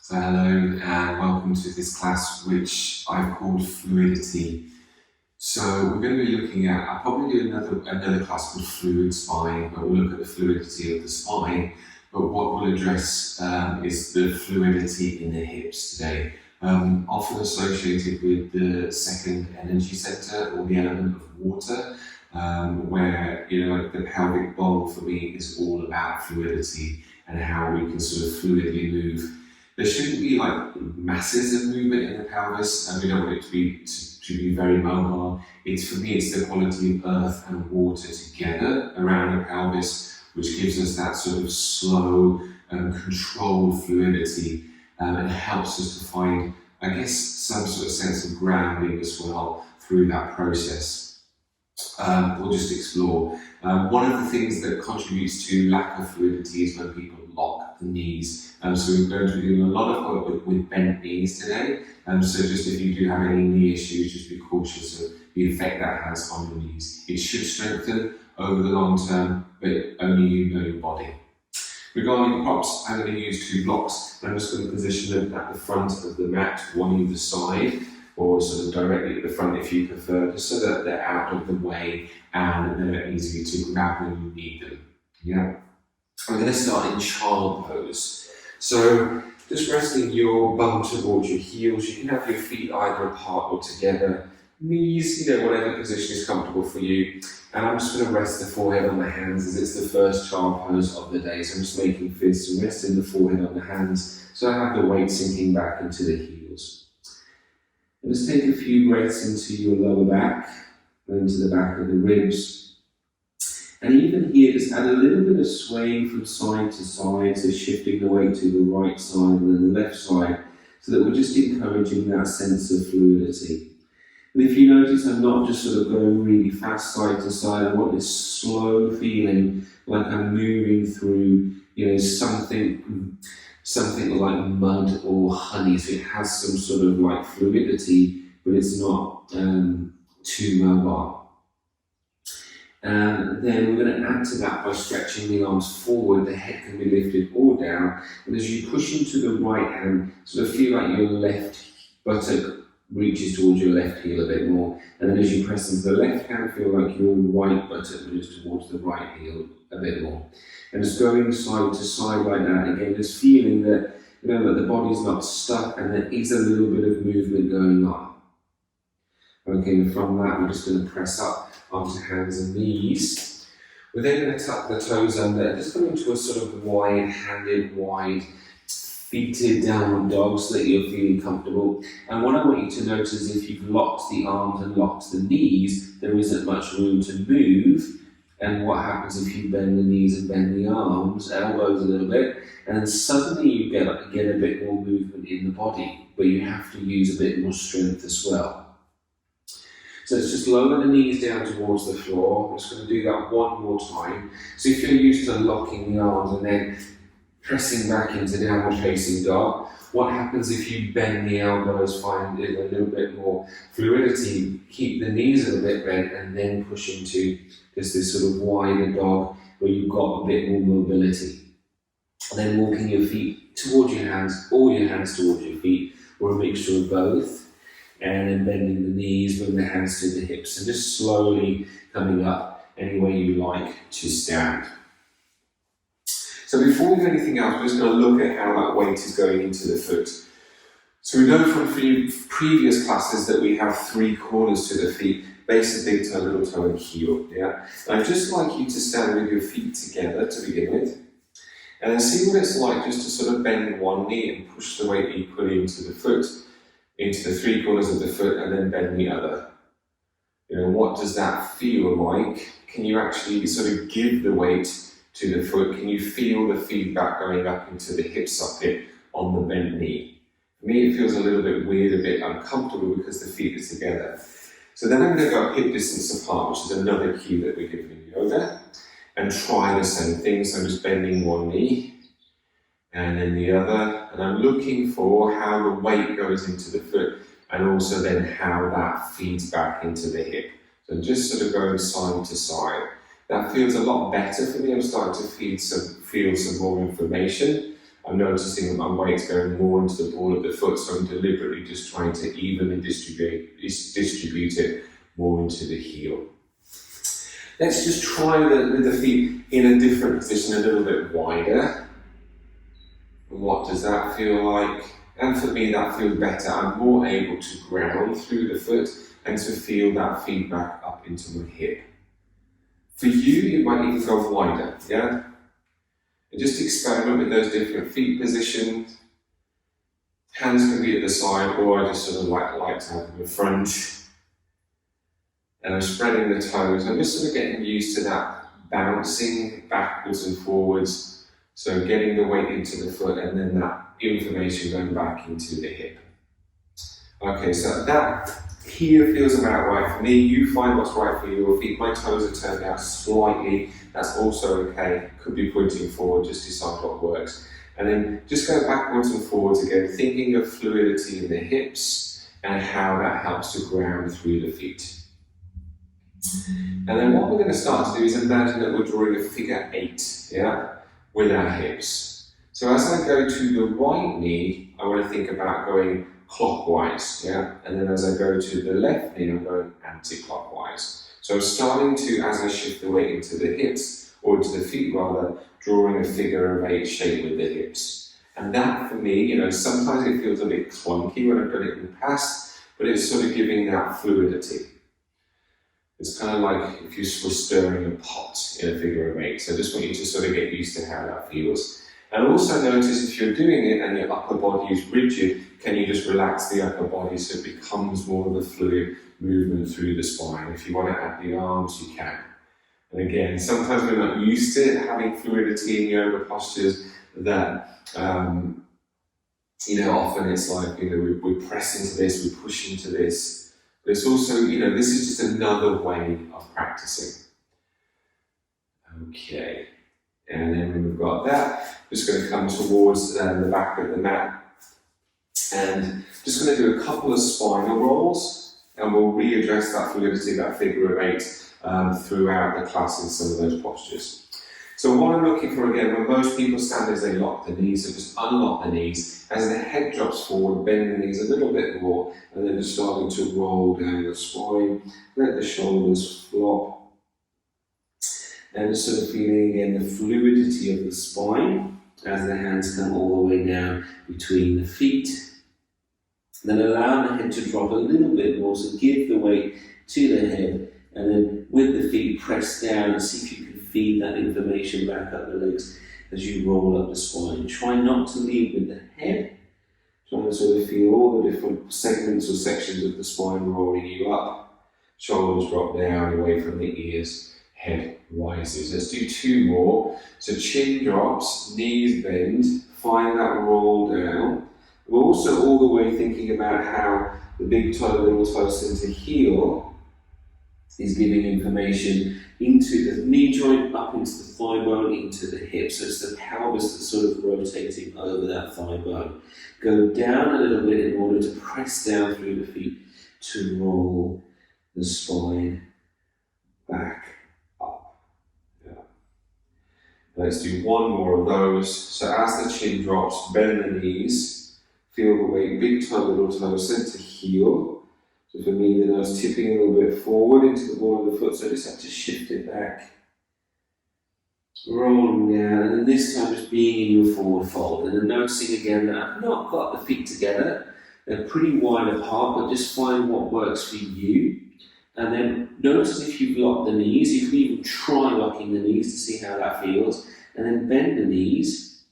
So hello and welcome to this class which I've called Fluidity. So we're going to be looking at, I'll probably do another class called Fluid Spine, but we'll look at the fluidity of the spine. But what we'll address is the fluidity in the hips today, often associated with the second energy center or the element of water, where the pelvic bowl for me is all about fluidity and how we can sort of fluidly move. There shouldn't be like masses of movement in the pelvis, and we don't want it to be very mobile. For me, it's the quality of earth and water together around the pelvis, which gives us that sort of slow and controlled fluidity, and helps us to find, I guess, some sort of sense of grounding as well through that process. We'll just explore. One of the things that contributes to lack of fluidity is when people lock the knees. So we're going to be doing a lot of work with bent knees today. So just if you do have any knee issues, just be cautious of the effect that has on your knees. It should strengthen over the long term, but only you know your body. Regarding props, I'm going to use two blocks. I'm just going to position them at the front of the mat, one either side, or sort of directly at the front if you prefer, just so that they're out of the way and they're easy to grab when you need them. Yeah. I'm going to start in child pose. So just resting your bum towards your heels. You can have your feet either apart or together. Knees, whatever position is comfortable for you. And I'm just going to rest the forehead on the hands as it's the first child pose of the day. So I'm just making fists and resting the forehead on the hands so I have the weight sinking back into the heels. And just take a few breaths into your lower back and into the back of the ribs. And even here, just add a little bit of swaying from side to side, so shifting the weight to the right side and then the left side, so that we're just encouraging that sense of fluidity. And if you notice, I'm not just sort of going really fast side to side. I want this slow feeling, like I'm moving through, something like mud or honey. So it has some sort of like fluidity, but it's not too mobile. And then we're going to add to that by stretching the arms forward. The head can be lifted or down. And as you push into the right hand, sort of feel like your left buttock reaches towards your left heel a bit more. And then as you press into the left hand, feel like your right buttock moves towards the right heel a bit more. And just going side to side like that, again, just feeling that, that the body's not stuck and there is a little bit of movement going on. Okay, and from that, we're just going to press up onto hands and knees. We're then going to tuck the toes under and just come into a sort of wide-handed, wide-feeted downward dog so that you're feeling comfortable. And what I want you to notice is if you've locked the arms and locked the knees, there isn't much room to move. And what happens if you bend the knees and bend the arms, elbows a little bit, and then suddenly you get a bit more movement in the body, but you have to use a bit more strength as well. So it's just lower the knees down towards the floor. I'm just going to do that one more time. So if you're used to locking the arms and then pressing back into downward facing dog, what happens if you bend the elbows, find it a little bit more fluidity, keep the knees a little bit bent and then push into just this sort of wider dog where you've got a bit more mobility. And then walking your feet towards your hands, or your hands towards your feet, or a mixture of both. And then bending the knees, bring the hands to the hips, and just slowly coming up any way you like to stand. So before we do anything else, we're just going to look at how that weight is going into the foot. So we know from previous classes that we have three corners to the feet, base, big toe, little toe, and heel. Yeah? And I'd just like you to stand with your feet together to begin with, and then see what it's like just to sort of bend one knee and push the weight equally into the foot, into the three corners of the foot, and then bend the other. What does that feel like? Can you actually sort of give the weight to the foot? Can you feel the feedback going up into the hip socket on the bent knee? For me, it feels a little bit weird, a bit uncomfortable because the feet are together. So then I'm going to go hip distance apart, which is another cue that we give in yoga, and try the same thing. So I'm just bending one knee, and then the other, and I'm looking for how the weight goes into the foot and also then how that feeds back into the hip. So just sort of going side to side. That feels a lot better for me. I'm starting to feel some more information I'm noticing that my weight's going more into the ball of the foot, so I'm deliberately just trying to evenly distribute it more into the heel. Let's just try with the feet in a different position, a little bit wider. What does that feel like? And for me, that feels better. I'm more able to ground through the foot and to feel that feedback up into my hip. For you, it might even go wider, yeah? And just experiment with those different feet positions. Hands can be at the side, or I just sort of like to have them in front. And I'm spreading the toes. I'm just sort of getting used to that bouncing backwards and forwards. So getting the weight into the foot and then that information going back into the hip. Okay, so that here feels about right for me. You find what's right for your feet. My toes are turned out slightly. That's also okay. Could be pointing forward, just decide what works. And then just go backwards and forwards again, thinking of fluidity in the hips and how that helps to ground through the feet. And then what we're going to start to do is imagine that we're drawing a figure 8, yeah, with our hips. So as I go to the right knee, I want to think about going clockwise, yeah, and then as I go to the left knee, I'm going anti-clockwise. So I'm starting to, as I shift the weight into the hips, or into the feet rather, drawing a figure of 8 shape with the hips. And that for me, sometimes it feels a bit clunky when I've done it in the past, but it's sort of giving that fluidity. It's kind of like if you were stirring a pot in a figure of 8. So I just want you to sort of get used to how that feels. And also notice if you're doing it and your upper body is rigid, can you just relax the upper body so it becomes more of a fluid movement through the spine. If you want to add the arms, you can. And again, sometimes we're not used to having fluidity in yoga postures that, often it's like, we press into this, we push into this. But it's also, this is just another way of practicing. Okay. And then when we've got that, just going to come towards the back of the mat and just going to do a couple of spinal rolls, and we'll readdress that fluidity, that figure of 8 throughout the class in some of those postures. So what I'm looking for again, when most people stand is they lock the knees, so just unlock the knees. As the head drops forward, bend the knees a little bit more, and then just starting to roll down the spine, let the shoulders flop. And just sort of feeling again the fluidity of the spine as the hands come all the way down between the feet. Then allow the head to drop a little bit more, so give the weight to the head, and then with the feet press down and see if you can feed that information back up the legs as you roll up the spine. Try not to lead with the head. Try to sort of feel all the different segments or sections of the spine rolling you up. Shoulders drop down away from the ears. Head rises. Let's do 2 more. So chin drops, knees bend, find that roll down. We're also all the way thinking about how the big toe, little toe, center heel is giving information into the knee joint, up into the thigh bone, into the hip. So it's the pelvis that's sort of rotating over that thigh bone. Go down a little bit in order to press down through the feet to roll the spine back. Let's do 1 more of those. So as the chin drops, bend the knees, feel the weight, big toe, little toe, center heel. So for me, the nose tipping a little bit forward into the ball of the foot, so I just have to shift it back. Rolling down, and then this time just being in your forward fold. And then noticing again that I've not got the feet together. They're pretty wide apart, but just find what works for you. And then notice if you've locked the knees. You can even try locking the knees to see how that feels. And then bend the knees.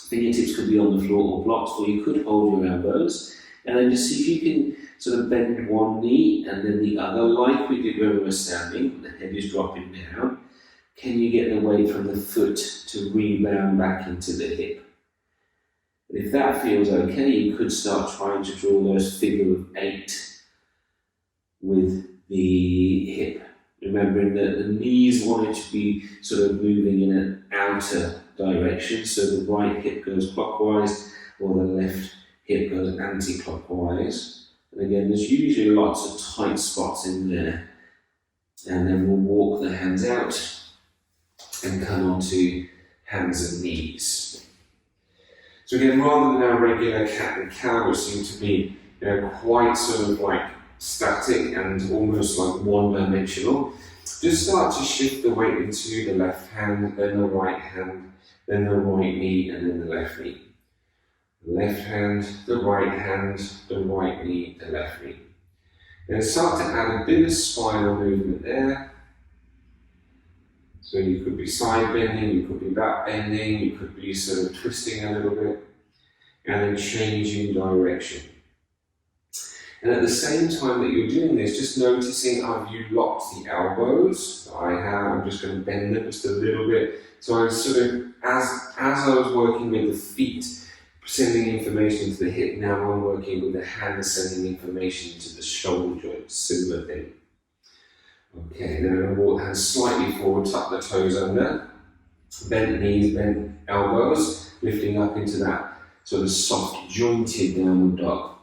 Fingertips could be on the floor or blocks, or you could hold your elbows. And then just see if you can sort of bend one knee and then the other, like we did when we were standing. The head is dropping down. Can you get the weight from the foot to rebound back into the hip? And if that feels okay, you could start trying to draw those figure of 8 with the hip. Remembering that the knees wanted to be sort of moving in an outer direction, so the right hip goes clockwise or the left hip goes anti-clockwise. And again, there's usually lots of tight spots in there. And then we'll walk the hands out and come onto hands and knees. So again, rather than our regular cat and cow, which seem to be quite sort of like static and almost like one-dimensional, just start to shift the weight into the left hand, then the right hand, then the right knee, and then the left knee. The left hand, the right knee, the left knee. Then start to add a bit of spinal movement there. So you could be side bending, you could be back bending, you could be sort of twisting a little bit, and then changing direction. And at the same time that you're doing this, just noticing, have you locked the elbows? I have. I'm just going to bend them just a little bit. So I was sort of, as I was working with the feet, sending information to the hip, now I'm working with the hands, sending information to the shoulder joints, similar thing. Okay, then I'm going to walk the hands slightly forward, tuck the toes under, bent knees, bent elbows, lifting up into that sort of soft, jointed downward dog.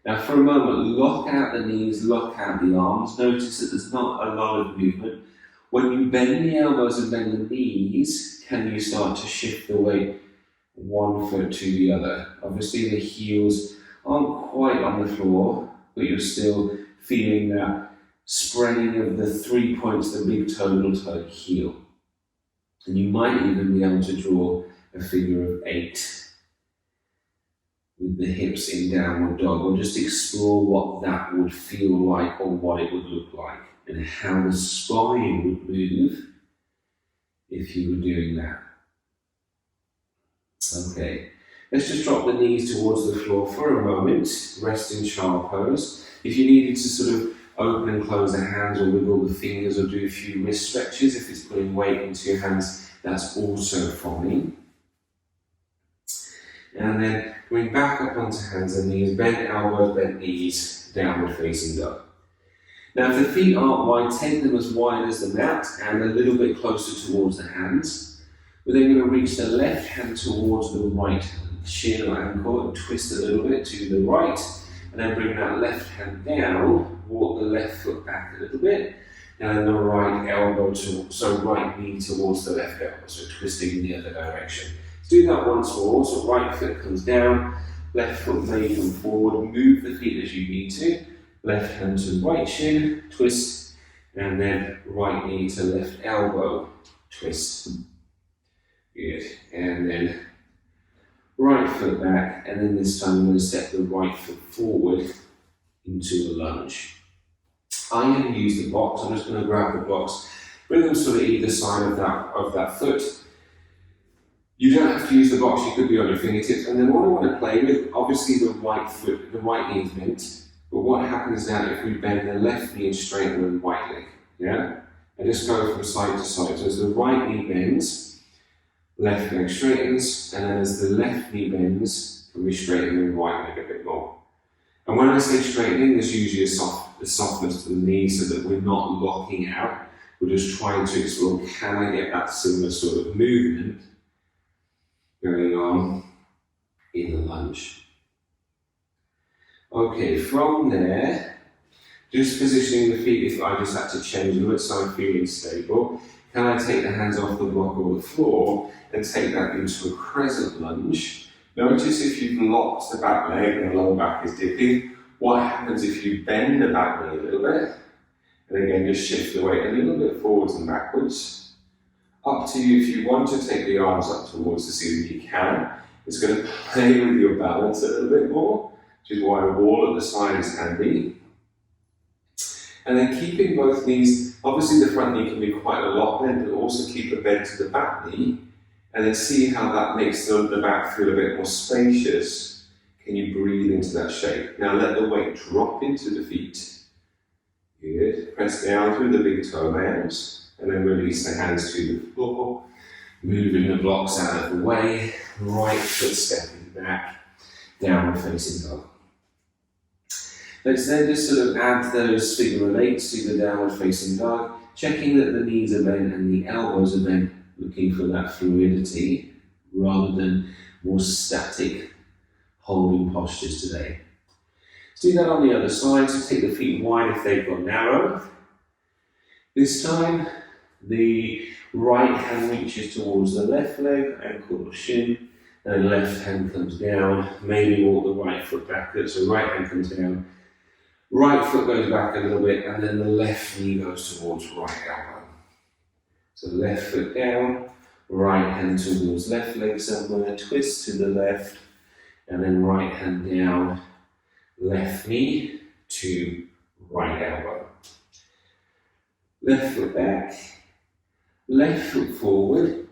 Now for a moment, lock out the knees, lock out the arms. Notice that there's not a lot of movement. When you bend the elbows and bend the knees, can you start to shift the weight one foot to the other? Obviously the heels aren't quite on the floor, but you're still feeling that spreading of the 3 points, the big toe, little toe, heel. And you might even be able to draw a figure of 8 with the hips in downward dog, or just explore what that would feel like or what it would look like, and how the spine would move if you were doing that. Okay, let's just drop the knees towards the floor for a moment, rest in child pose. If you needed to sort of open and close the hands or wiggle the fingers or do a few wrist stretches, if it's putting weight into your hands, that's also fine. And then going back up onto hands and knees, bent elbows, bent knees, downward facing dog. Now if the feet aren't wide, take them as wide as the mat and a little bit closer towards the hands. We're then going to reach the left hand towards the right shin or ankle and twist a little bit to the right, and then bring that left hand down, walk the left foot back a little bit, and then the right elbow right knee towards the left elbow, so twisting in the other direction. Do that once more, so right foot comes down, left foot may come forward, move the feet as you need to, left hand to right shin, twist, and then right knee to left elbow, twist. Good, and then right foot back, and then this time I'm going to step the right foot forward into a lunge. I'm going to use the blocks. I'm just going to grab the blocks, bring them sort of either side of that foot. You don't have to use the blocks, you could be on your fingertips. And then what I want to play with, obviously the right foot, the right knee is bent, but what happens now if we bend the left knee and straighten the right leg? Yeah? And just go from side to side. So as the right knee bends, left leg straightens, and then as the left knee bends, can we straighten the right leg a bit more? And when I say straightening, there's usually a softness to the knee so that we're not locking out. We're just trying to explore, can I get that similar sort of movement going on in the lunge? Okay, from there, just positioning the feet, if I just had to change them so I'm feeling stable, can I take the hands off the block or the floor and take that into a crescent lunge? Notice if you've locked the back leg and the lower back is dipping, what happens if you bend the back knee a little bit, and again just shift the weight a little bit forwards and backwards. Up to you, if you want to take the arms up towards the ceiling, you can. It's going to play with your balance a little bit more, which is why a wall at the side is handy. And then keeping both knees, obviously the front knee can be quite a lot bent, but also keep a bend to the back knee, and then see how that makes the back feel a bit more spacious. Can you breathe into that shape? Now let the weight drop into the feet. Good. Press down through the big toe mounds. And then release the hands to the floor, moving the blocks out of the way, right foot stepping back, downward facing dog. Let's then just sort of add those figure eights to the downward facing dog, checking that the knees are bent and the elbows are bent, looking for that fluidity rather than more static holding postures today. Let's do that on the other side, so take the feet wide if they've got narrow. This time, the right hand reaches towards the left leg, ankle or shin, and then left hand comes down, maybe walk the right foot backwards, so right hand comes down, right foot goes back a little bit, and then the left knee goes towards right elbow. So left foot down, right hand towards left leg somewhere, twist to the left, and then right hand down, left knee to right elbow. Left foot back, left foot forward.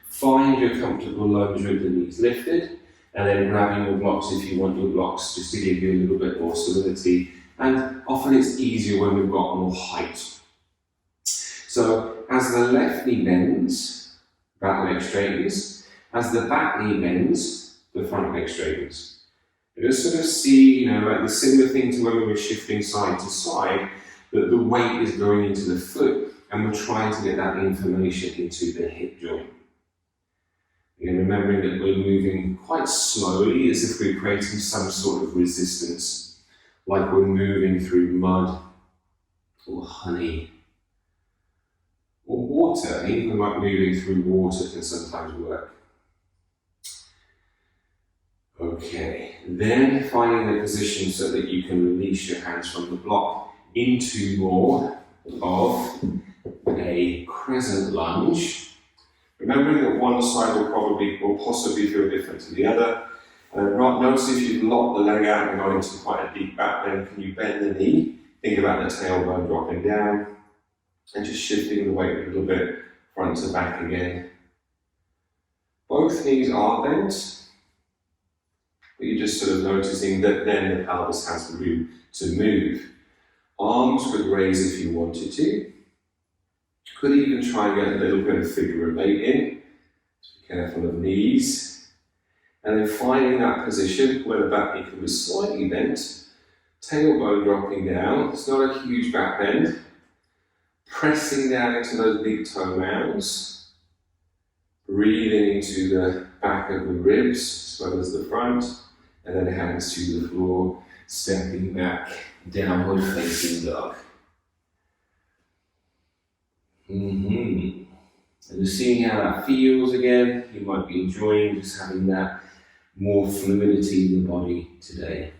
Find your comfortable lunge with the knees lifted, and then grabbing your blocks if you want your blocks, just to give you a little bit more solidity. And often it's easier when we've got more height. So as the left knee bends, back leg straightens. As the back knee bends, the front leg straightens. You just sort of see, like the similar thing to when we were shifting side to side, that the weight is going into the foot, and we're trying to get that information into the hip joint. Again, remembering that we're moving quite slowly, as if we're creating some sort of resistance, like we're moving through mud or honey or water. Even like moving through water can sometimes work. Okay, then finding the position so that you can release your hands from the block into more of a crescent lunge. Remembering that one side will possibly feel different to the other. Notice if you've locked the leg out and gone into quite a deep back bend, can you bend the knee? Think about the tailbone dropping down and just shifting the weight a little bit front to back again. Both knees are bent, but you're just sort of noticing that then the pelvis has room to move. Arms could raise if you wanted to. Could even try and get a little bit of figure of 8 in. Just be careful of knees. And then finding that position where the back knee can be slightly bent, tailbone dropping down. It's not a huge back bend. Pressing down into those big toe mounds. Breathing into the back of the ribs as well as the front. And then hands to the floor, stepping back, downward facing dog. And just seeing how that feels again. You might be enjoying just having that more fluidity in the body today.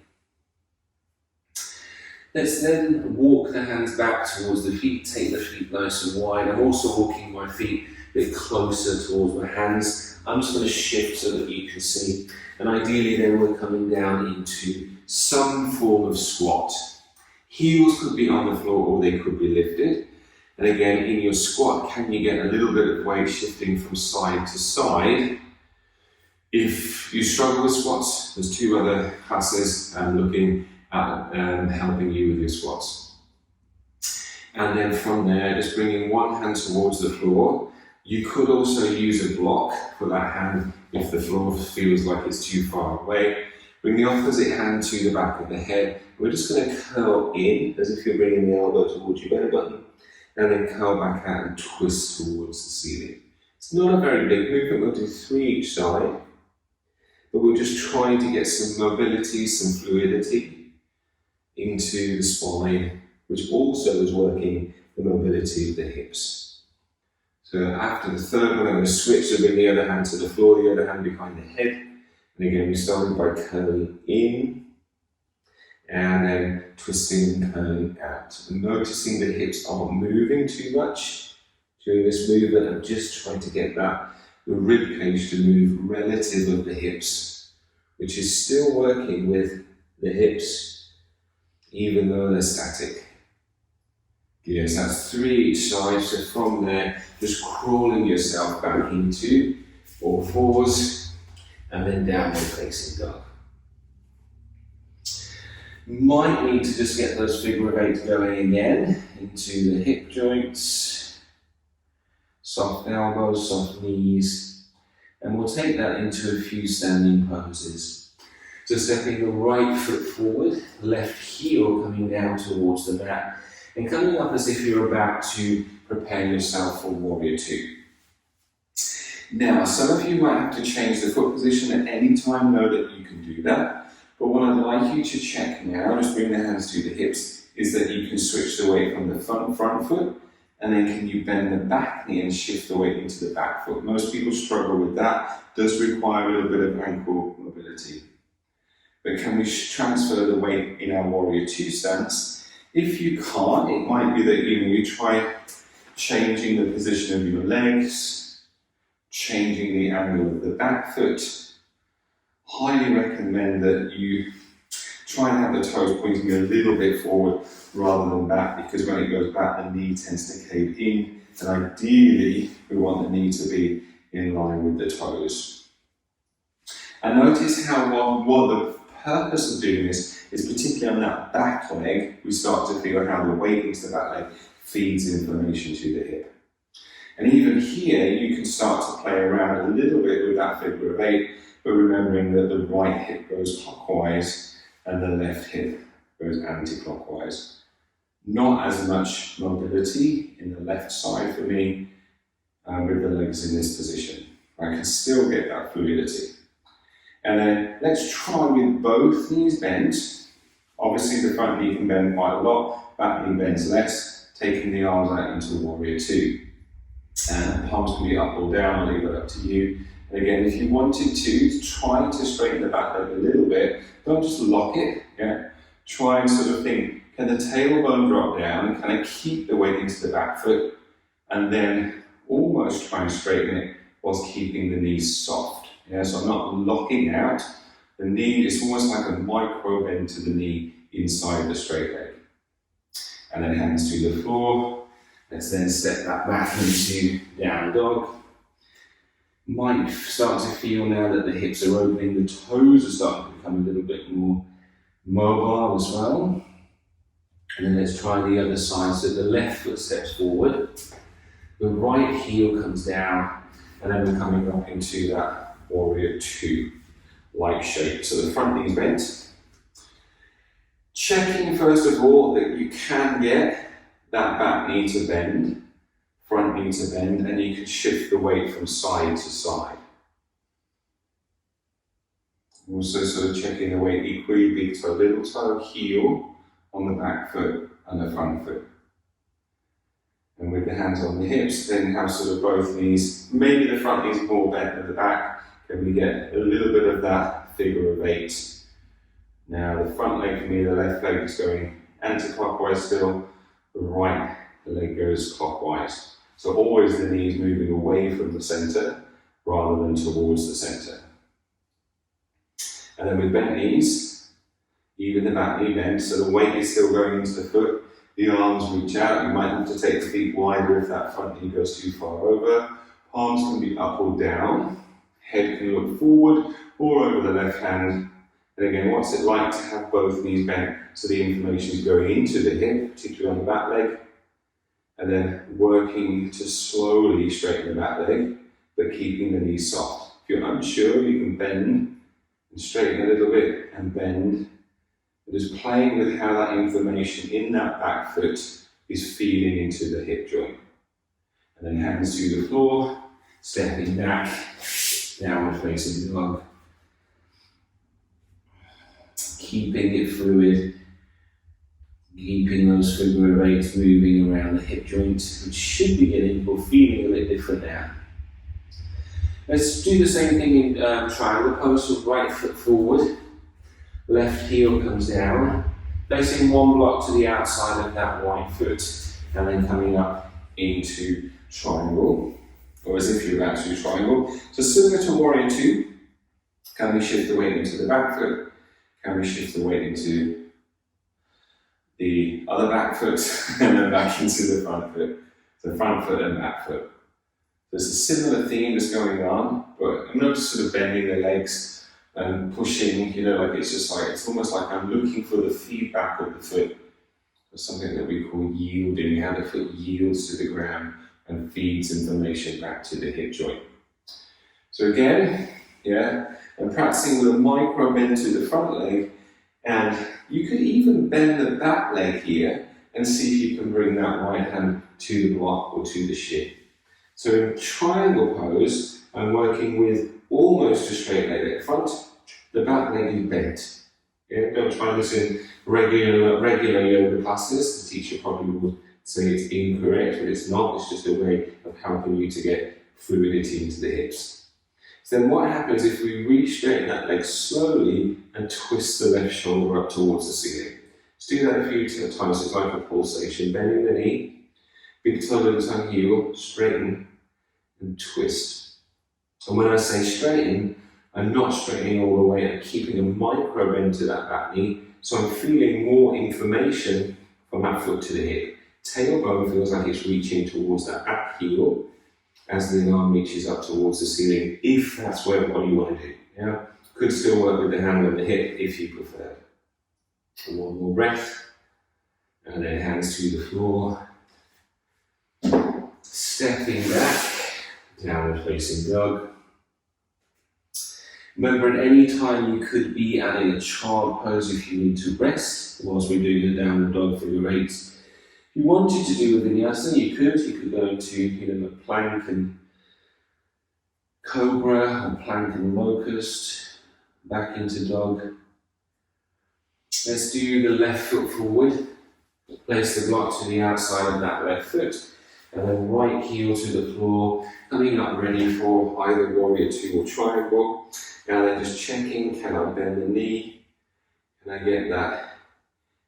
Let's then walk the hands back towards the feet, take the feet nice and wide. I'm also walking my feet a bit closer towards my hands. I'm just going to shift so that you can see. And ideally then we're coming down into some form of squat. Heels could be on the floor or they could be lifted. And again, in your squat, can you get a little bit of weight shifting from side to side? If you struggle with squats, there's 2 other classes looking at helping you with your squats. And then from there, just bringing one hand towards the floor. You could also use a block for that hand if the floor feels like it's too far away. Bring the opposite hand to the back of the head. We're just going to curl in as if you're bringing the elbow towards your belly button. And then curl back out and twist towards the ceiling. It's not a very big movement, we'll do 3 each side, but we're just trying to get some mobility, some fluidity into the spine, which also is working the mobility of the hips. So after the third one, I'm going to switch, so bring the other hand to the floor, the other hand behind the head. And again, we started by curling in, and then twisting and curling out. And noticing the hips aren't moving too much during this movement. I'm just trying to get the rib cage to move relative of the hips, which is still working with the hips, even though they're static. Yes, that's 3 each side. So from there, just crawling yourself back into all fours, and then downward facing dog. Might need to just get those figure of 8 going again into the hip joints, soft elbows, soft knees, and we'll take that into a few standing poses. So stepping the right foot forward, left heel coming down towards the mat, and coming up as if you're about to prepare yourself for Warrior 2. Now, some of you might have to change the foot position at any time, know that you can do that. But what I'd like you to check now, just bring the hands to the hips, is that you can switch the weight from the front foot And then can you bend the back knee and shift the weight into the back foot? Most people struggle with that. It does require a little bit of ankle mobility. But can we transfer the weight in our Warrior 2 stance? If you can't, it might be that you try changing the position of your legs, changing the angle of the back foot. Highly recommend that you try and have the toes pointing a little bit forward rather than back, because when it goes back, the knee tends to cave in, and ideally we want the knee to be in line with the toes. And notice how what the purpose of doing this is, particularly on that back leg, we start to feel how the weight into the back leg feeds information to the hip. And even here, you can start to play around a little bit with that figure of 8, but remembering that the right hip goes clockwise and the left hip goes anti-clockwise. Not as much mobility in the left side for me with the legs in this position. I can still get that fluidity. And then let's try with both knees bent. Obviously the front knee can bend quite a lot, back knee bends less, taking the arms out into Warrior 2. And the palms can be up or down, I'll leave it up to you. And again, if you wanted to, try to straighten the back leg a little bit. Don't just lock it, yeah? Try and sort of think, can the tailbone drop down? Can I keep the weight into the back foot? And then almost try and straighten it whilst keeping the knees soft. Yeah, so I'm not locking out. The knee is almost like a micro bend to the knee inside the straight leg. And then hands to the floor. Let's then step that back into down dog. Might start to feel now that the hips are opening, the toes are starting to become a little bit more mobile as well. And then let's try the other side. So the left foot steps forward, the right heel comes down, and then we're coming up into that Warrior 2 like shape. So the front knee is bent. Checking first of all that you can get that back knee to bend, front knee to bend, and you can shift the weight from side to side. Also sort of checking the weight equally, big toe, little toe, heel on the back foot and the front foot. And with the hands on the hips, then have sort of both knees, maybe the front knee's more bent than the back, then we get a little bit of that figure of 8. Now the front leg for me, the left leg is going anti-clockwise still, the right leg goes clockwise. So always the knees moving away from the center rather than towards the center. And then with bent knees, even the back knee bent, so the weight is still going into the foot, the arms reach out, you might have to take the feet wider if that front knee goes too far over. Palms can be up or down, head can look forward or over the left hand. And again, what's it like to have both knees bent so the information is going into the hip, particularly on the back leg, and then working to slowly straighten the back leg, but keeping the knees soft. If you're unsure, you can bend and straighten a little bit and bend. But just playing with how that information in that back foot is feeding into the hip joint. And then hands to the floor, stepping back, downward facing dog. Keeping it fluid, keeping those figure of 8s moving around the hip joint, which should be getting or feeling a bit different now. Let's do the same thing in triangle pose, so right foot forward, left heel comes down, placing one block to the outside of that right foot, and then coming up into triangle, or as if you're about to do triangle. So similar to Warrior 2, can we shift the weight into the back foot? Can we shift the weight into the other back foot and then back into the front foot? So front foot and back foot. There's a similar theme that's going on, but I'm not just sort of bending the legs and pushing, like it's almost like I'm looking for the feedback of the foot. There's something that we call yielding, how the foot yields to the ground and feeds information back to the hip joint. So again, I'm practicing with a micro bend to the front leg, and you could even bend the back leg here and see if you can bring that right hand to the block or to the shin. So in triangle pose, I'm working with almost a straight leg at the front, the back leg is bent. Don't try this in regular yoga classes, the teacher probably will say it's incorrect, but it's not. It's just a way of helping you to get fluidity into the hips. So then what happens if we re-straighten that leg slowly and twist the left shoulder up towards the ceiling? Let's do that a few times. It's like a pulsation. Bending the knee, big toe, little toe, heel, straighten and twist. And when I say straighten, I'm not straightening all the way. I'm keeping a micro bend to that back knee, so I'm feeling more information from that foot to the hip. Tailbone feels like it's reaching towards that back heel as the arm reaches up towards the ceiling, if that's what you want to do. Yeah? Could still work with the hand on the hip if you prefer. And one more breath, and then hands to the floor. Stepping back, downward facing dog. Remember, at any time you could be adding a child pose if you need to rest whilst we're doing the downward dog figure eights. If you wanted to do a vinyasa, you could go into a plank and cobra, or plank and locust, back into dog. Let's do the left foot forward. Place the block to the outside of that left foot, and then right heel to the floor, coming up ready for either warrior two or triangle. Now then just checking, can I bend the knee? Can I get that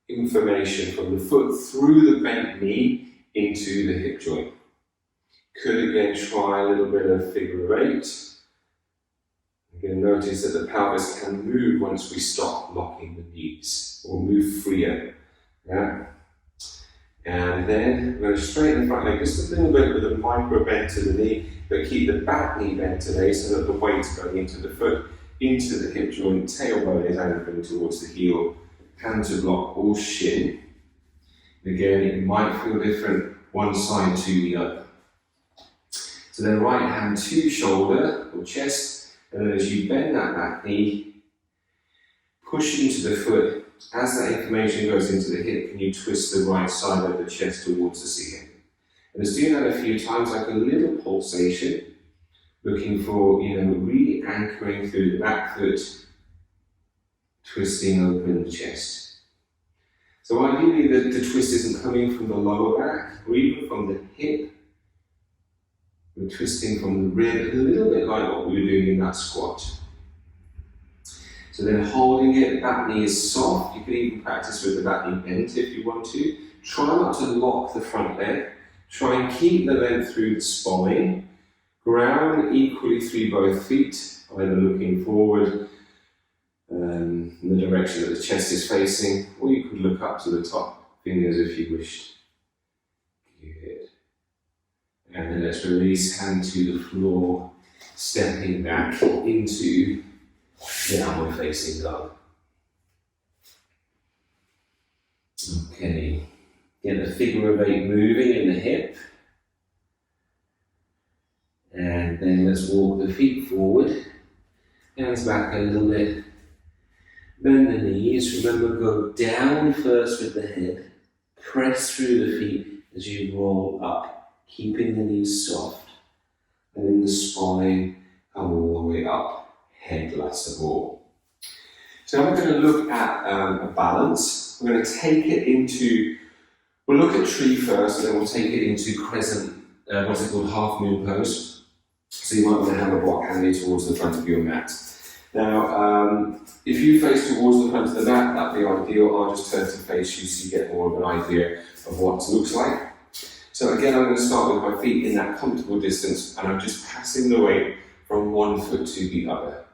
information from the foot through the bent knee into the hip joint? Could again try a little bit of figure eight. Again, notice that the pelvis can move once we stop locking the knees, or move freer. Yeah? And then we're going to straighten the front leg just a little bit with a micro bend to the knee, but keep the back knee bent today so that the weight's going into the foot, into the hip joint, tailbone is anchoring towards the heel, hand to block or shin. Again, it might feel different one side to the other. So then right hand to shoulder or chest, and then as you bend that back knee, push into the foot. As that information goes into the hip, can you twist the right side of the chest towards the ceiling? And just doing that a few times, like a little pulsation, looking for, really anchoring through the back foot, twisting open the chest. So ideally, the twist isn't coming from the lower back, or even from the hip. We're twisting from the rib, a little bit like what we were doing in that squat. So then holding it, the back knee is soft. You can even practice with the back knee bent if you want to. Try not to lock the front leg. Try and keep the length through the spine. Ground equally through both feet, either looking forward in the direction that the chest is facing, or you could look up to the top fingers if you wished. Good. And then let's release, hand to the floor, stepping back into downward facing dog. Okay, get the figure of eight moving in the hip. And then let's walk the feet forward, hands back a little bit. Bend the knees, remember go down first with the head, press through the feet as you roll up, keeping the knees soft, and in the spine, come all the way up, head last of all. So now we're going to look at a balance. We're going to take it into, we'll look at tree first, and then we'll take it into crescent, what's it called, half moon pose. So you might want to have a block handy towards the front of your mat. Now, if you face towards the front of the mat, that'd be ideal. I'll just turn to face you so you get more of an idea of what it looks like. So again, I'm going to start with my feet in that comfortable distance, and I'm just passing the weight from one foot to the other.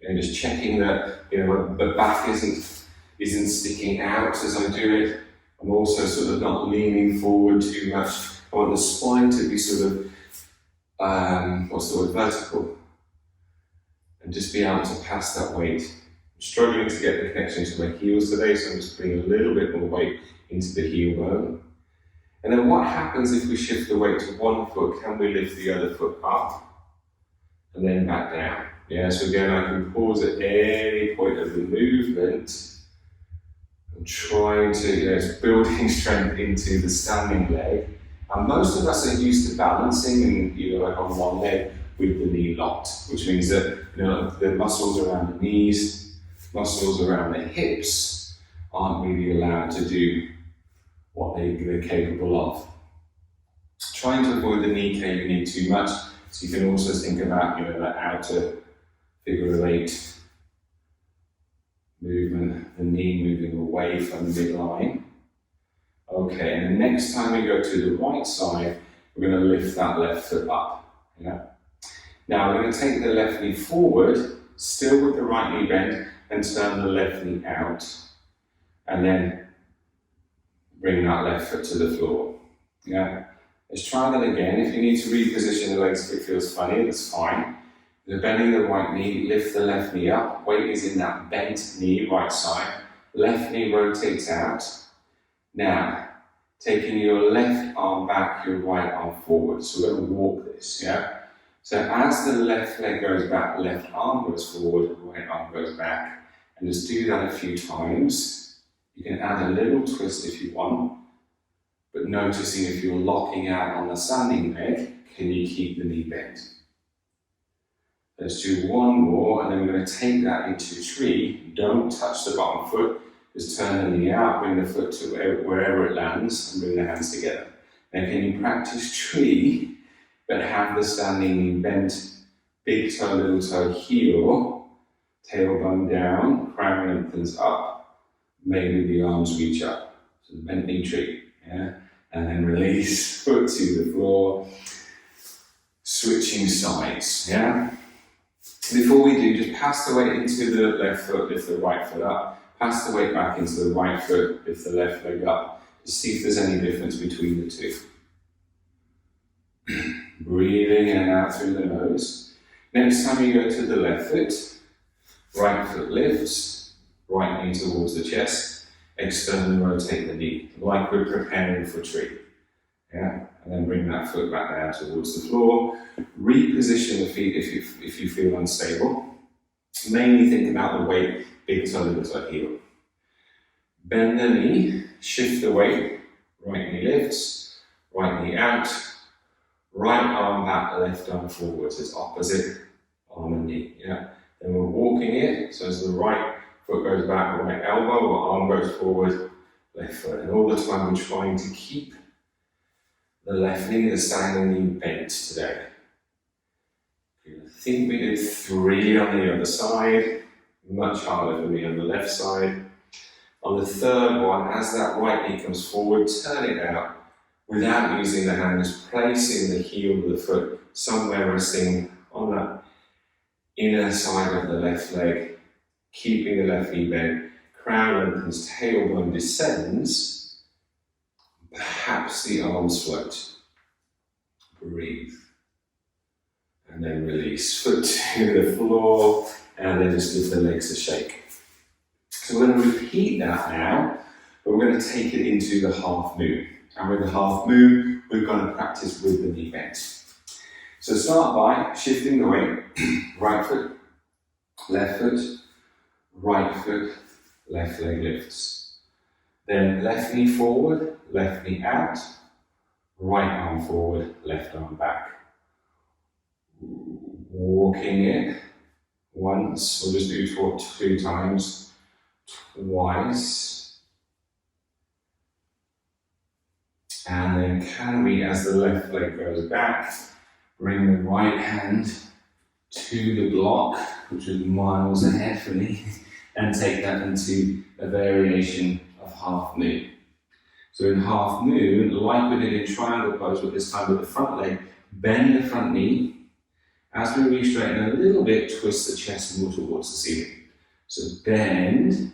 And just checking that the back isn't sticking out as I do it. I'm also sort of not leaning forward too much. I want the spine to be sort of vertical, and just be able to pass that weight. I'm struggling to get the connection to my heels today, so I'm just putting a little bit more weight into the heel bone. And then what happens if we shift the weight to one foot? Can we lift the other foot up and then back down? Yeah, so again, I can pause at any point of the movement. I'm trying to, it's building strength into the standing leg. And most of us are used to balancing and like on one leg with the knee locked, which means that the muscles around the knees, muscles around the hips aren't really allowed to do what they're capable of. Trying to avoid the knee caving in too much, so you can also think about, that outer figure of 8 movement, the knee moving away from the midline. Okay, and the next time we go to the right side, we're going to lift that left foot up. Yeah. Now we're going to take the left knee forward, still with the right knee bent, and turn the left knee out, and then bring that left foot to the floor. Yeah. Let's try that again. If you need to reposition the legs if it feels funny, that's fine. You're bending the right knee, lift the left knee up. Weight is in that bent knee, right side. Left knee rotates out. Now, taking your left arm back, your right arm forward. So we're going to walk this, yeah? So as the left leg goes back, left arm goes forward, right arm goes back. And just do that a few times. You can add a little twist if you want. But noticing if you're locking out on the standing leg, can you keep the knee bent? Let's do one more, and then we're going to take that into tree. Don't touch the bottom foot. Just turn the knee out, bring the foot to wherever it lands, and bring the hands together. Then can you practice tree, but have the standing knee bent, big toe, little toe, heel, tailbone down, crown lengthens up, maybe the arms reach up. So the bent knee tree, yeah? And then release, foot to the floor, switching sides, yeah? Before we do, just pass the weight into the left foot, lift the right foot up, pass the weight back into the right foot, lift the left leg up, to see if there's any difference between the two. Breathing in and out through the nose. Next time you go to the left foot, right foot lifts, right knee towards the chest, externally rotate the knee, like we're preparing for tree. Yeah? And then bring that foot back down towards the floor. Reposition the feet if you feel unstable. Mainly think about the weight, big toe, little toe, heel. Bend the knee, shift the weight, right knee lifts, right knee out, right arm back, left arm forwards. It's opposite arm and knee. Yeah? Then we're walking it, so as the right foot goes back, right elbow, or arm goes forward, left foot. And all the time we're trying to keep the left knee, the standing knee bent today. I think we did 3 on the other side, much harder for me on the left side. On the third one, as that right knee comes forward, turn it out without using the hands, placing the heel of the foot somewhere resting on that inner side of the left leg, keeping the left knee bent, crown lengthens, tailbone descends, perhaps the arms float. Breathe. And then release, foot to the floor, and then just give the legs a shake. So we're going to repeat that now, but we're going to take it into the half moon. And with the half moon, we're going to practice with the knee bent. So start by shifting the weight, right foot, left foot, right foot, left leg lifts. Then left knee forward, left knee out, right arm forward, left arm back. Walking it once, we'll just do 2 times, twice. And then can we, as the left leg goes back, bring the right hand to the block, which is miles ahead for me, and take that into a variation of half moon. So in half moon, like we did in triangle pose, but this time with the front leg, bend the front knee. As we re-straighten a little bit, twist the chest more towards the ceiling. So bend,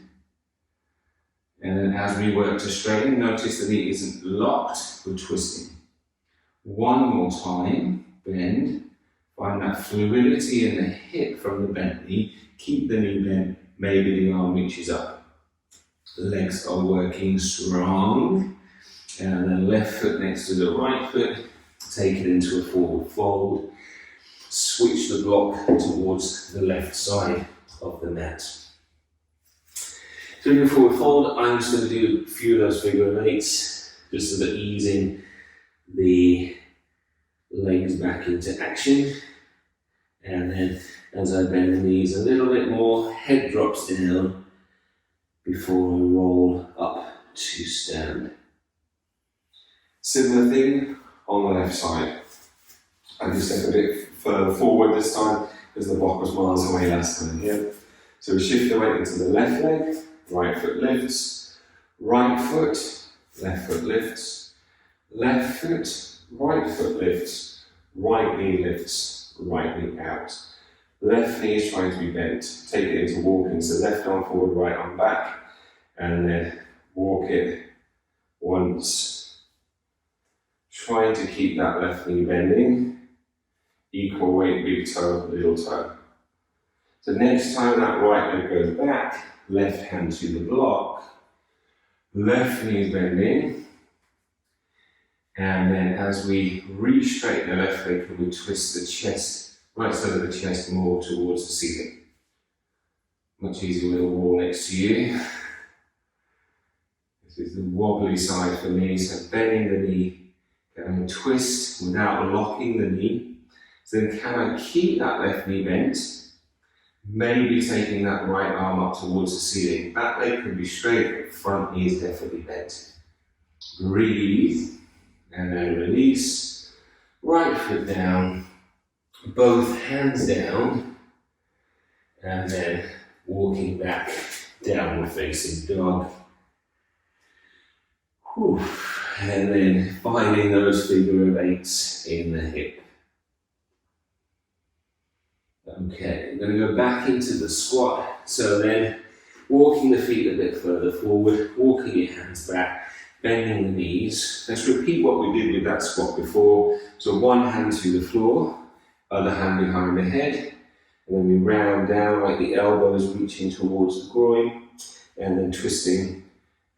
and then as we work to straighten, notice the knee isn't locked, we're twisting. One more time, bend, find that fluidity in the hip from the bent knee, keep the knee bent, maybe the arm reaches up. The legs are working strong, and then left foot next to the right foot, take it into a forward fold, switch the block towards the left side of the mat. So in your forward fold, I'm just going to do a few of those figure of 8s, just so that easing the legs back into action. And then as I bend the knees a little bit more, head drops down before I roll up to stand. Similar thing on the left side. I just step a bit further forward this time because the block was miles away last time. Yeah. So we shift the weight into the left leg, right foot lifts, right foot, left foot lifts, left foot, right foot lifts, right knee lifts, right knee out. Left knee is trying to be bent. Take it into walking. So left arm forward, right arm back, and then walk it once. Trying to keep that left knee bending. Equal weight, big toe, little toe. So next time that right leg goes back, left hand to the block, left knee is bending, and then as we re-straighten the left leg, we twist the chest, right side of the chest more towards the ceiling. Much easier with a wall next to you. This is the wobbly side for me, so bending the knee, going to twist without locking the knee. So then can I keep that left knee bent? Maybe taking that right arm up towards the ceiling. That leg can be straight, but front knee is definitely bent. Breathe, and then release. Right foot down, both hands down, and then walking back, downward facing dog. Whew. And then finding those figure of eights in the hip. Okay, I'm going to go back into the squat. So then, walking the feet a bit further forward, walking your hands back, bending the knees. Let's repeat what we did with that squat before. So one hand to the floor, other hand behind the head, and then we round down like the elbows reaching towards the groin, and then twisting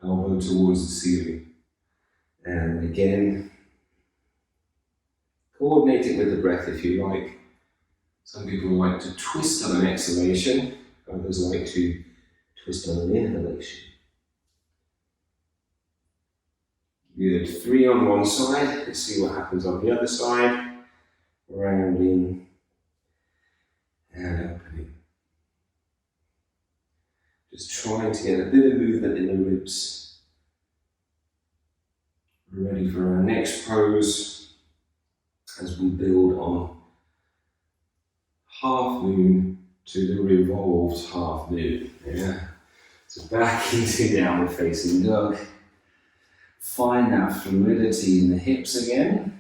elbow towards the ceiling. And again, coordinate it with the breath if you like. Some people like to twist on an exhalation, others like to twist on an inhalation. Good, 3 on one side, let's see what happens on the other side. Rounding and opening. Just trying to get a bit of movement in the ribs. We're ready for our next pose as we build on half moon to the revolved half moon. Yeah. So back into downward facing dog. Find that fluidity in the hips again.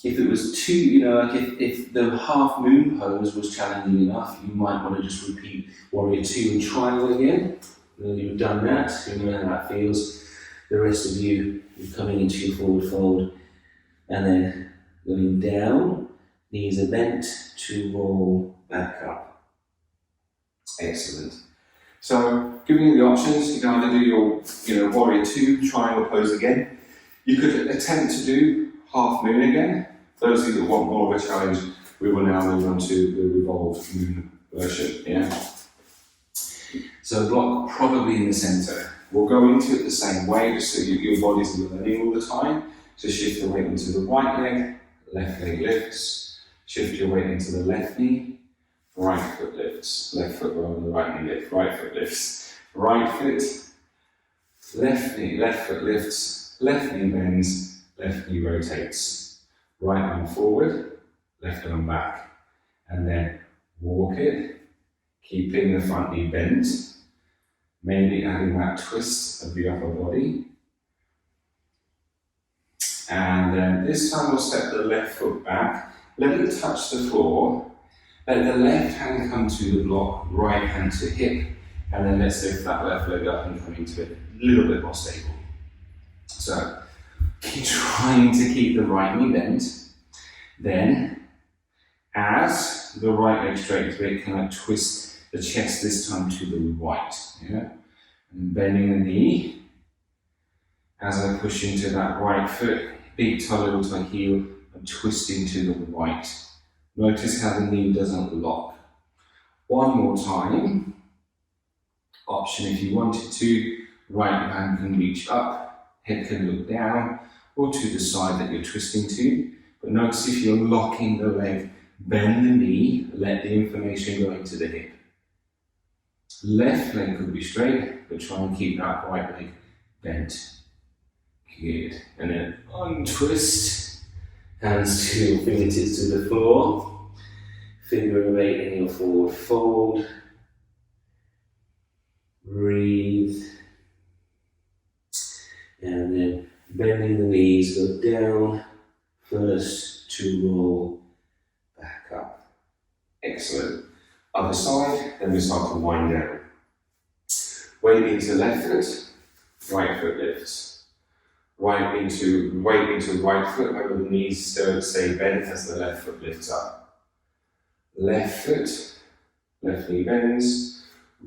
If it was too, like if the half moon pose was challenging enough, you might want to just repeat warrior 2 and triangle again. When you've done that, you know how that feels. The rest of you, you're coming into your forward fold, and then going down, knees are bent to roll back up. Excellent. So, giving you the options, you can either do your warrior 2 triangle pose again. You could attempt to do half moon again. For those of you that want more of a challenge, we will now move on to the revolved moon version. Yeah. So block probably in the center. We'll go into it the same way, just so your body's learning all the time. So shift the weight into the right leg, left leg lifts. Shift your weight into the left knee, right foot lifts. Left foot rather than right knee lift, right foot lifts. Right foot, left knee, left foot lifts. Left knee bends, left knee rotates. Right arm forward, left arm back. And then walk it, keeping the front knee bent. Maybe adding that twist of the upper body. And then this time we'll step the left foot back, let it touch the floor, let the left hand come to the block, right hand to hip, and then let's lift that left leg up and come into it a little bit more stable. So, keep trying to keep the right knee bent. Then, as the right leg straightens, we kind of twist the chest this time to the right, yeah? And bending the knee as I push into that right foot, big toe, little toe, heel, and twisting to the right. Notice how the knee doesn't lock. One more time. Option if you wanted to, right hand can reach up, head can look down, or to the side that you're twisting to. But notice if you're locking the leg, bend the knee, let the inflammation go into the hip. Left leg could be straight, but try and keep that right leg bent. Good. And then untwist. Hands to your fingertips to the floor. Figure of 8 in your forward fold. Breathe. And then bending the knees, go down first to roll back up. Excellent. Other side, then we start to wind down. Weight into left foot, right foot lifts. Weight into right foot, where the knees still stay bent as the left foot lifts up. Left foot, left knee bends,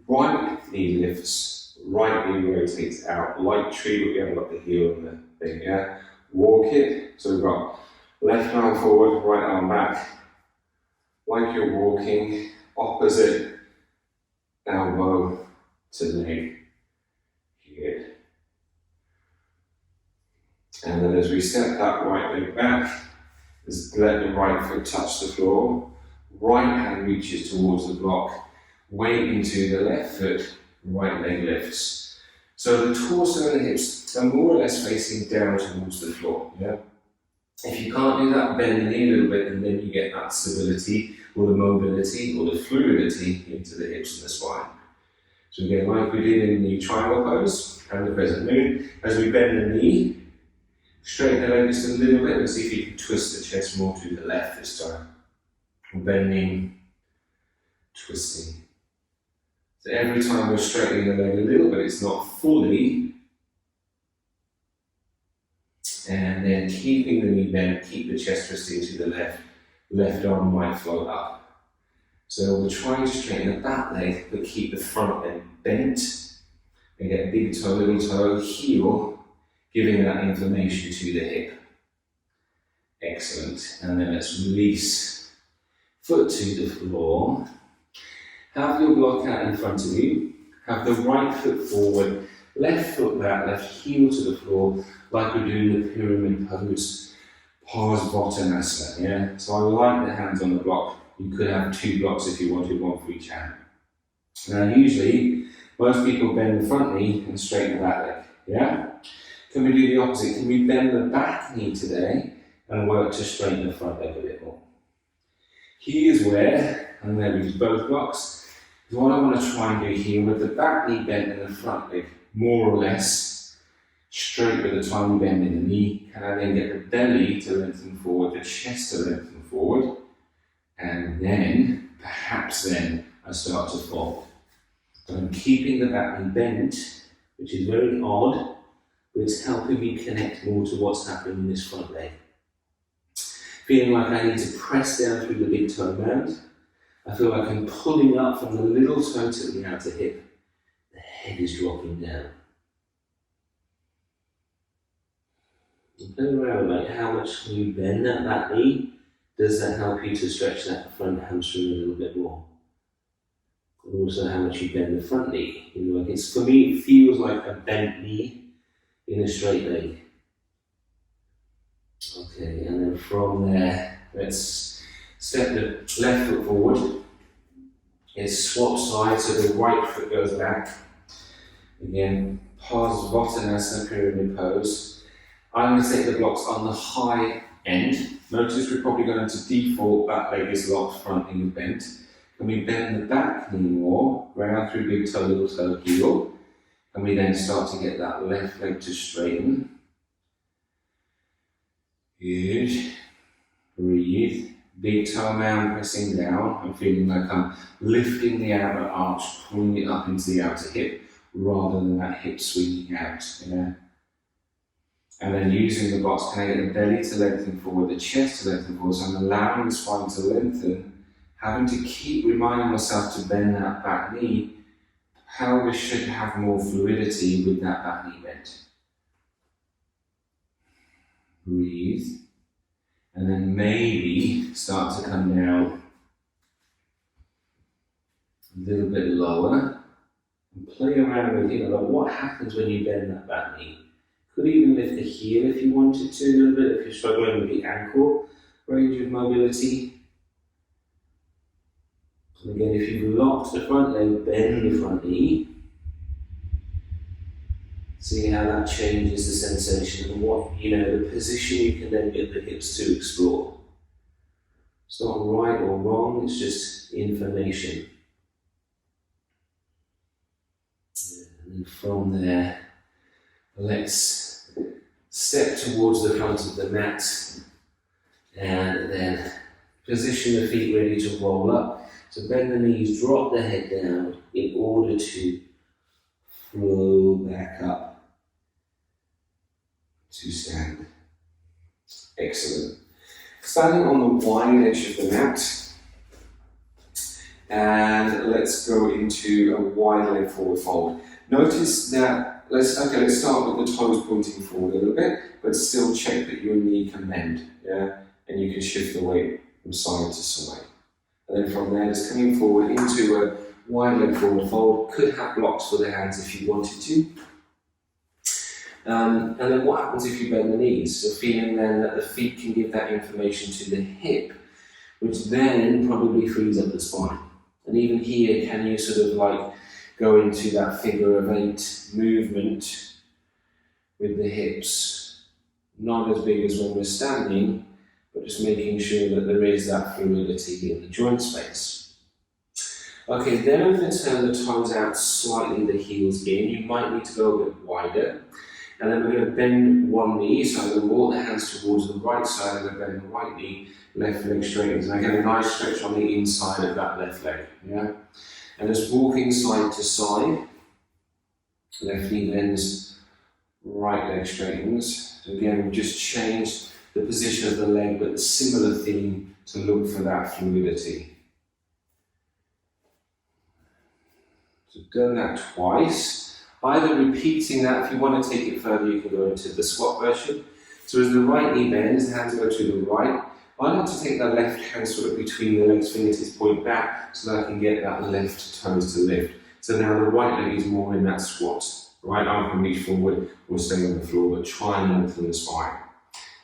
right knee lifts, right knee rotates out. Like tree, but we haven't got the heel on the thing, yeah? Walk it, so we've got left arm forward, right arm back. Like you're walking, opposite elbow to leg. Good. And then as we step that right leg back, just let the right foot touch the floor. Right hand reaches towards the block. Weight into the left foot, right leg lifts. So the torso and the hips are more or less facing down towards the floor. Yeah? If you can't do that, bend the knee a little bit, and then you get that stability, or the mobility, or the fluidity into the hips and the spine. So again, like we did in the triangle pose and the crescent moon, as we bend the knee, straighten the leg just a little bit, and see if you can twist the chest more to the left this time. Bending, twisting. So every time we're straightening the leg a little bit, it's not fully. And then keeping the knee bent, keep the chest twisting to the left. Left arm might float up. So we're trying to straighten the back leg, but keep the front leg bent. And get big toe, little toe, heel, giving that information to the hip. Excellent. And then let's release. Foot to the floor. Have your block out in front of you. Have the right foot forward, left foot back, left heel to the floor, like we're doing the pyramid pose, Parsvottanasana, yeah? So I like the hands on the block. You could have 2 blocks if you wanted, one for each hand. Now usually, most people bend the front knee and straighten the back leg, yeah? Can we do the opposite? Can we bend the back knee today and work to straighten the front leg a bit more? Here's where, and there we use both blocks, is what I want to try and do here with the back knee bent and the front leg, more or less straight with the tiny bend in the knee. Can I then get the belly to lengthen forward, the chest to lengthen forward, and then, perhaps then, I start to fold. So I'm keeping the back knee bent, which is very odd, but it's helping me connect more to what's happening in this front leg. Feeling like I need to press down through the big toe mound. I feel like I'm pulling up from the little toe to the outer hip. The head is dropping down. And play around like how much can you bend at that knee? Does that help you to stretch that front hamstring a little bit more? And also how much you bend the front knee. You know, like it's, for me, it feels like a bent knee in a straight leg. Okay, and then from there, let's step the left foot forward. Let's swap sides so the right foot goes back. Again, Parsvottanasana, pyramid pose. I'm going to take the blocks on the high end. Notice we're probably going to default, back leg is locked, front knee bent. Can we bend the back knee more, ground through big toe, little toe, heel? And we then start to get that left leg to straighten. Good. Breathe. Big toe mound pressing down. I'm feeling like I'm lifting the outer arch, pulling it up into the outer hip, rather than that hip swinging out. Yeah. And then using the blocks, can I get the belly to lengthen forward, the chest to lengthen forward? So I'm allowing the spine to lengthen, having to keep reminding myself to bend that back knee. Pelvis should have more fluidity with that back knee bent. Breathe. And then maybe start to come down a little bit lower. And play around with, like what happens when you bend that back knee. Could even lift the heel if you wanted to a little bit, if you're struggling with the ankle range of mobility. And again, if you've locked the front leg, bend the front knee. See how that changes the sensation and what, the position you can then get the hips to explore. It's not right or wrong, it's just information. And then from there, let's step towards the front of the mat and then position the feet ready to roll up. So bend the knees, drop the head down in order to flow back up to stand. Excellent. Standing on the wide edge of the mat, and let's go into a wide leg forward fold. Notice that, let's start with the toes pointing forward a little bit, but still check that your knee can bend, yeah? And you can shift the weight from side to side. And then from there, just coming forward into a wide leg forward fold. Could have blocks for the hands if you wanted to. And then what happens if you bend the knees? So feeling then that the feet can give that information to the hip, which then probably frees up the spine. And even here, can you sort of like go into that figure of 8 movement with the hips? Not as big as when we're standing, but just making sure that there is that fluidity in the joint space. Okay, then I'm going to turn the toes out slightly, the heels in. You might need to go a bit wider. And then we're going to bend one knee, so I'm going to walk the hands towards the right side, I'm going to bend the right knee, left leg straightens, and I get a nice stretch on the inside of that left leg, yeah? And just walking side to side, left knee bends, right leg straightens. So again, we've just changed the position of the leg, but a similar theme to look for that fluidity. So done that twice. Either repeating that, if you want to take it further, you can go into the squat version. So as the right knee bends, the hands go to the right. I like to take the left hand sort of between the legs, fingertips point back, so that I can get that left toes to lift. So now the right leg is more in that squat. Right arm can reach forward or stay on the floor, but try and lengthen the spine.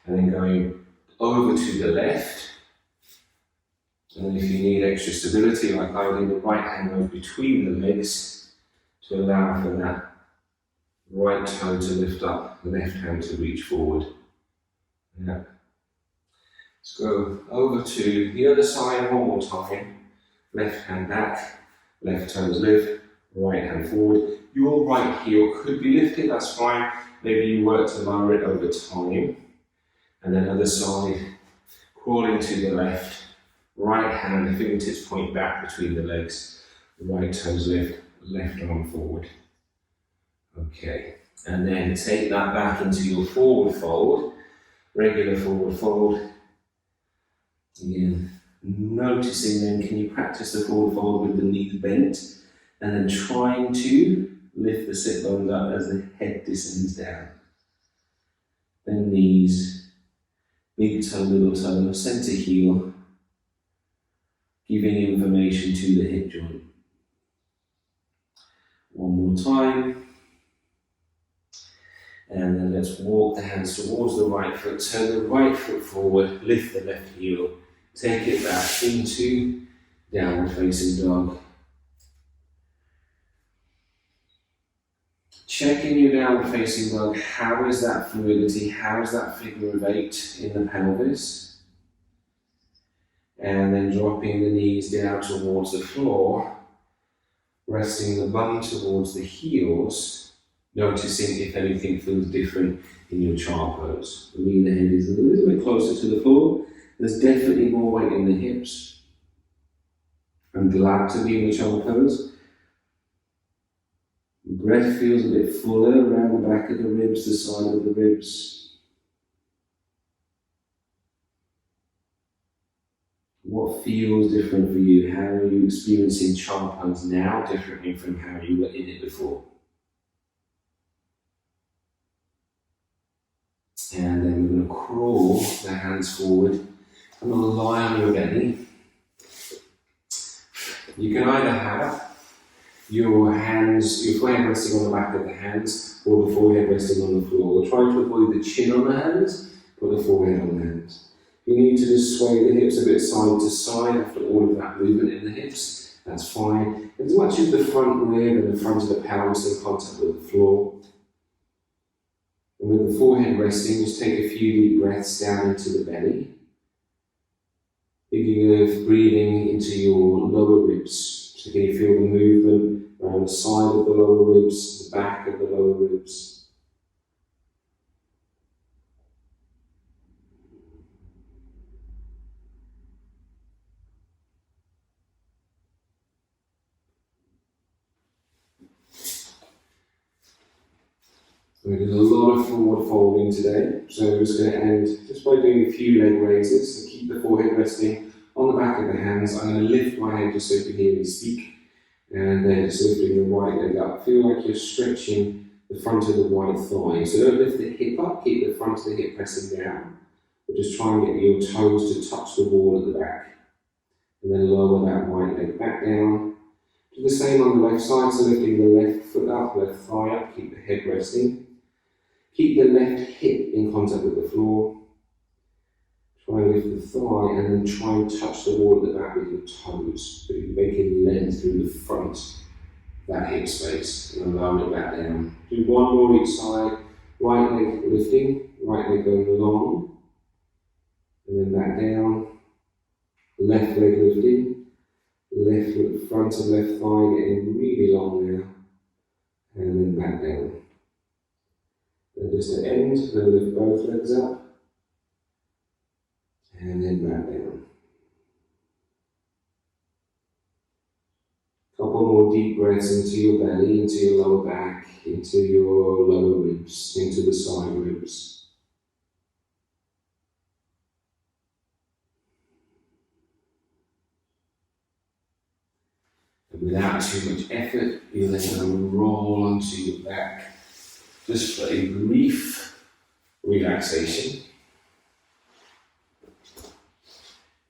And then going over to the left. And then if you need extra stability, like I did, the right hand goes between the legs to allow for that right toe to lift up, the left hand to reach forward. Yeah. Let's go over to the other side one more time. Left hand back, left toes lift, right hand forward. Your right heel could be lifted, that's fine. Maybe you work to lower it over time. And then other side, crawling to the left, right hand, the fingertips point back between the legs, right toes lift, left arm forward. Okay, and then take that back into your forward fold, regular forward fold. Again, noticing then, can you practice the forward fold with the knees bent, and then trying to lift the sit bones up as the head descends down. Then knees, big toe, little toe, center heel, giving information to the hip joint. One more time. And then let's walk the hands towards the right foot, turn the right foot forward, lift the left heel, take it back into downward facing dog. Check in your downward facing dog, how is that fluidity, how is that figure of 8 in the pelvis? And then dropping the knees down towards the floor, resting the bum towards the heels, noticing if anything feels different in your child pose. For me, the head is a little bit closer to the floor. There's definitely more weight in the hips. I'm glad to be in the child pose. The breath feels a bit fuller around the back of the ribs, the side of the ribs. What feels different for you? How are you experiencing child pose now differently from how you were in it before? And then we're going to crawl the hands forward. I'm going to lie on your belly. You can either have your hands, your forehead resting on the back of the hands, or the forehead resting on the floor. We'll try to avoid the chin on the hands, put the forehead on the hands. You need to just sway the hips a bit side to side after all of that movement in the hips. That's fine. As much as the front rib and the front of the pelvis in contact with the floor. And with the forehead resting, just take a few deep breaths down into the belly. Thinking of breathing into your lower ribs. So can you feel the movement around the side of the lower ribs, the back of the lower ribs? We did a lot of forward folding today, so we're just going to end just by doing a few leg raises. So keep the forehead resting on the back of the hands. I'm going to lift my head just so you can hear me speak, and then just lifting the right leg up. Feel like you're stretching the front of the right thigh. So don't lift the hip up, keep the front of the hip pressing down, but just try and get your toes to touch the wall at the back. And then lower that right leg back down. Do the same on the left side, so lifting the left foot up, left thigh up, keep the head resting. Keep the left hip in contact with the floor. Try and lift the thigh and then try and touch the wall at the back with your toes. But you're making length through the front of that hip space and lower it back down. Do one more each side. Right leg lifting, right leg going long, and then back down. Left leg lifting, left foot, front of left thigh getting really long now, and then back down. Then just to end, then lift both legs up, and then back down. Couple more deep breaths into your belly, into your lower back, into your lower ribs, into the side ribs. And without too much effort, you're then going to roll onto your back, just for a brief relaxation.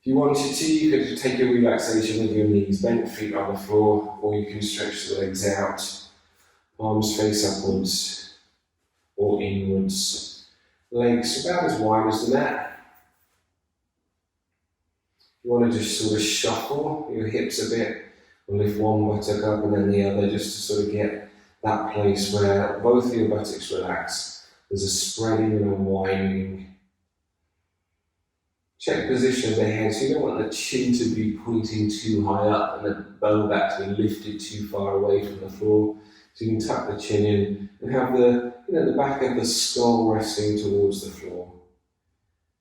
If you wanted to, you could take a relaxation with your knees bent, feet on the floor, or you can stretch the legs out, palms face upwards or inwards, legs about as wide as the mat. You want to just sort of shuffle your hips a bit, and lift one buttock up and then the other, just to sort of get that place where both of your buttocks relax. There's a spreading and unwinding. Check position of the head, so you don't want the chin to be pointing too high up and the bow back to be lifted too far away from the floor. So you can tuck the chin in and have the back of the skull resting towards the floor.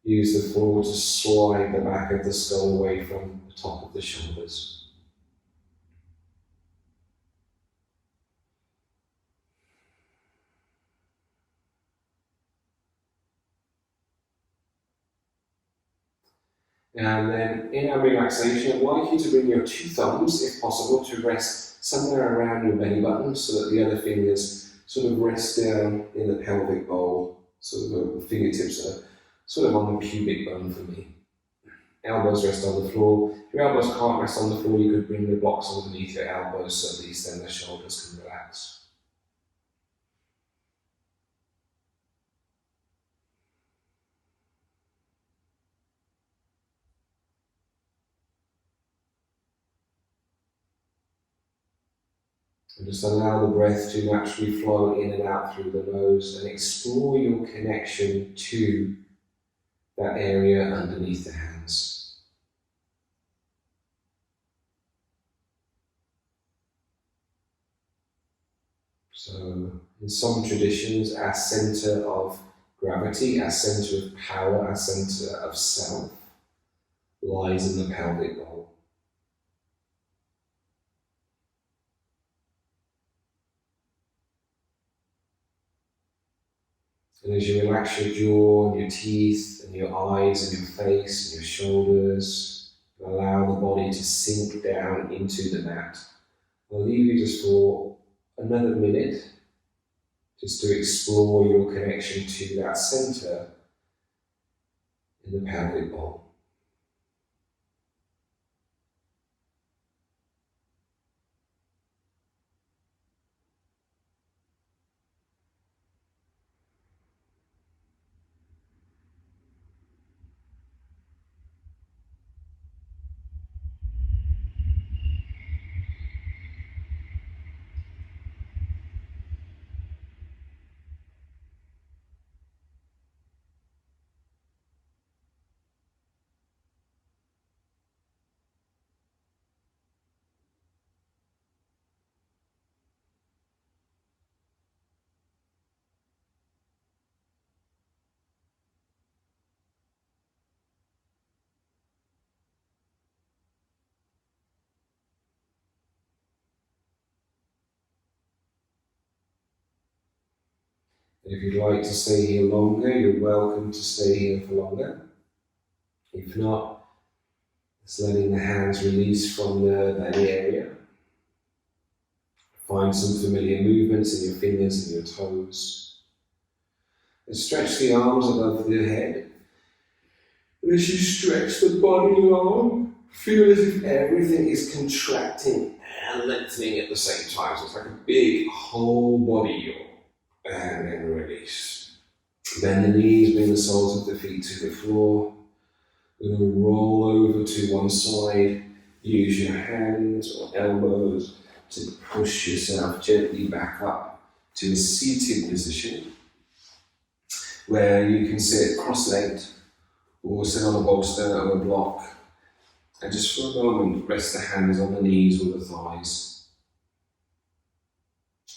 Use the floor to slide the back of the skull away from the top of the shoulders. And then in our relaxation, I'd like you to bring your two thumbs, if possible, to rest somewhere around your belly button so that the other fingers sort of rest down in the pelvic bowl. So the fingertips are sort of on the pubic bone for me. Elbows rest on the floor. If your elbows can't rest on the floor, you could bring the blocks underneath your elbows so at least then the shoulders can relax. And just allow the breath to naturally flow in and out through the nose and explore your connection to that area underneath the hands. So in some traditions, our center of gravity, our center of power, our center of self lies in the pelvic bowl. And as you relax your jaw and your teeth and your eyes and your face and your shoulders, allow the body to sink down into the mat. I'll leave you just for another minute, just to explore your connection to that center in the pelvic bowl. If you'd like to stay here longer, you're welcome to stay here for longer. If not, just letting the hands release from that area. Find some familiar movements in your fingers and your toes. And stretch the arms above the head. And as you stretch the body long, feel as if everything is contracting and lengthening at the same time. So it's like a big whole body yawn. And then release. Bend the knees, bring the soles of the feet to the floor. We're going to roll over to one side. Use your hands or elbows to push yourself gently back up to a seated position where you can sit cross-legged or sit on a bolster or a block, and just for a moment rest the hands on the knees or the thighs.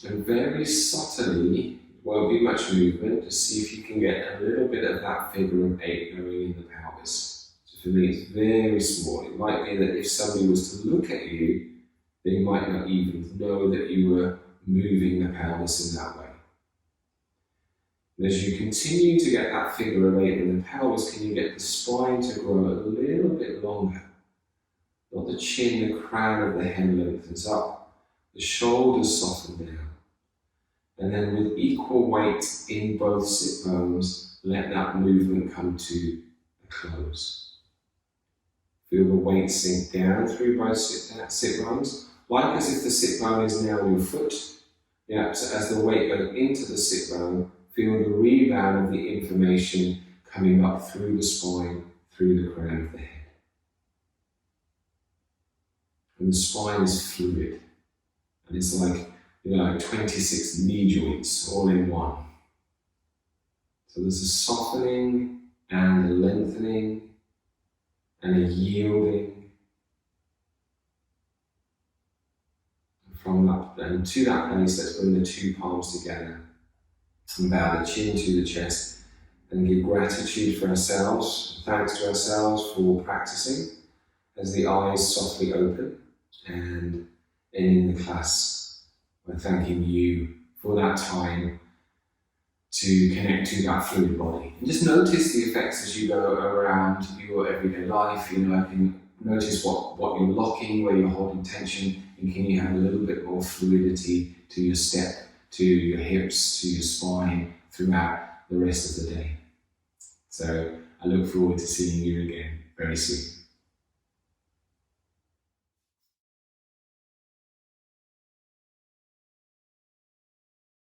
And very subtly, won't be much movement, to see if you can get a little bit of that figure of 8 going in the pelvis. So for me it's very small. It might be that if somebody was to look at you, they might not even know that you were moving the pelvis in that way. And as you continue to get that figure of 8 in the pelvis, can you get the spine to grow a little bit longer? Not the chin, the crown of the head lengthens up, the shoulders soften down. And then with equal weight in both sit bones, let that movement come to a close. Feel the weight sink down through both sit bones, like as if the sit bone is now your foot. Yeah, so as the weight goes into the sit bone, feel the rebound of the information coming up through the spine, through the crown of the head. And the spine is fluid. And it's like, 26 knee joints all in one. So there's a softening and a lengthening and a yielding. From that, and to that place, let's bring the two palms together and bow the chin to the chest and give gratitude for ourselves, thanks to ourselves for practicing as the eyes softly open, and in the class, we're thanking you for that time to connect to that fluid body. And just notice the effects as you go around your everyday life. I can notice what you're locking, where you're holding tension, and can you have a little bit more fluidity to your step, to your hips, to your spine throughout the rest of the day. So I look forward to seeing you again very soon.